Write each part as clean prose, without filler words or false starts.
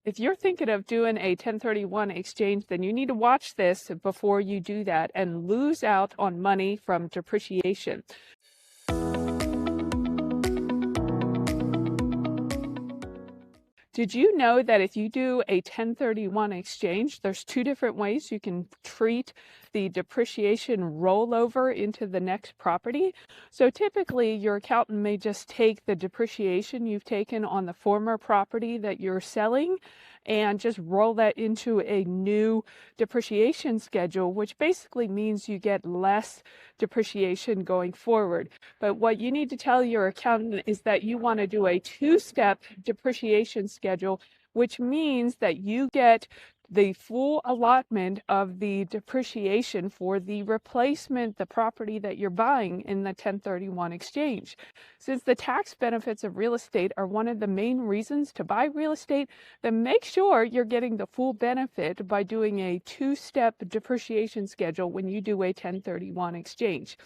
If you're thinking of doing a 1031 exchange, then you need to watch this before you do that and lose out on money from depreciation. Did you know that if you do a 1031 exchange, there's two different ways you can treat the depreciation rollover into the next property? So typically your accountant may just take the depreciation you've taken on the former property that you're selling and just roll that into a new depreciation schedule, which basically means you get less depreciation going forward. But what you need to tell your accountant is that you want to do a two-step depreciation schedule, which means that you get the full allotment of the depreciation for the replacement, the property that you're buying in the 1031 exchange. Since the tax benefits of real estate are one of the main reasons to buy real estate, then make sure you're getting the full benefit by doing a two-step depreciation schedule when you do a 1031 exchange.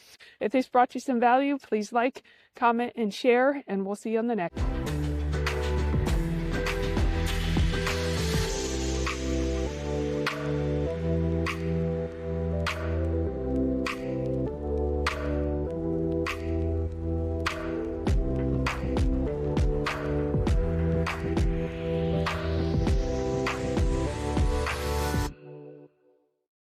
If this brought you some value, please like, comment, and share, and we'll see you on the next.